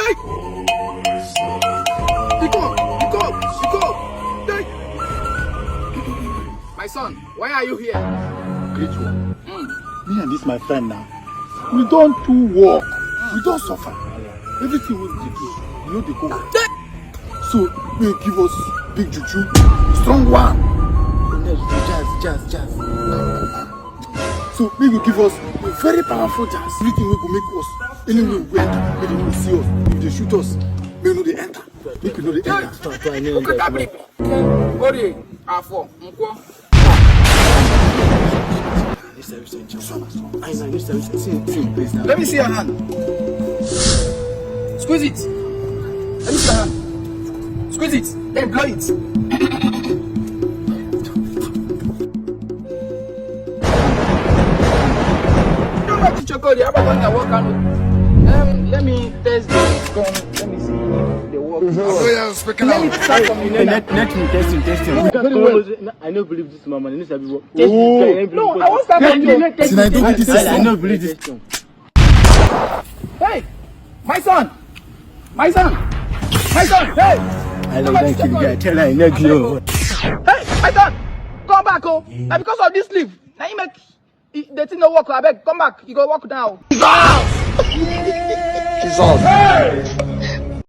Die! Pick up! Die! My son, why are you here? Great one. Me and this my friend now. We don't do work. We don't suffer. Everything we do, you know they go. So they give us big juju, strong one. Jazz. So they will give us a very powerful jazz. Everything we go make us. Anyway we enter, they will see us. If they shoot us, we know they enter. We know they enter. Let me see your hand. Squeeze it. Let me see your hand. Squeeze it. Then blow it. Don't have to chocolate. How about the work? Let me test this. Let me see the work. Let me start from the Let me testing. I don't believe this, mama. No, I won't start from you. I don't believe this. Hey, my son, hey. I don't like you guys. Tell her I know you. Hey, my son, come back, oh. Now because of this leave, now you make the thing no work. I beg, come back. You go work now. Jesus. Hey.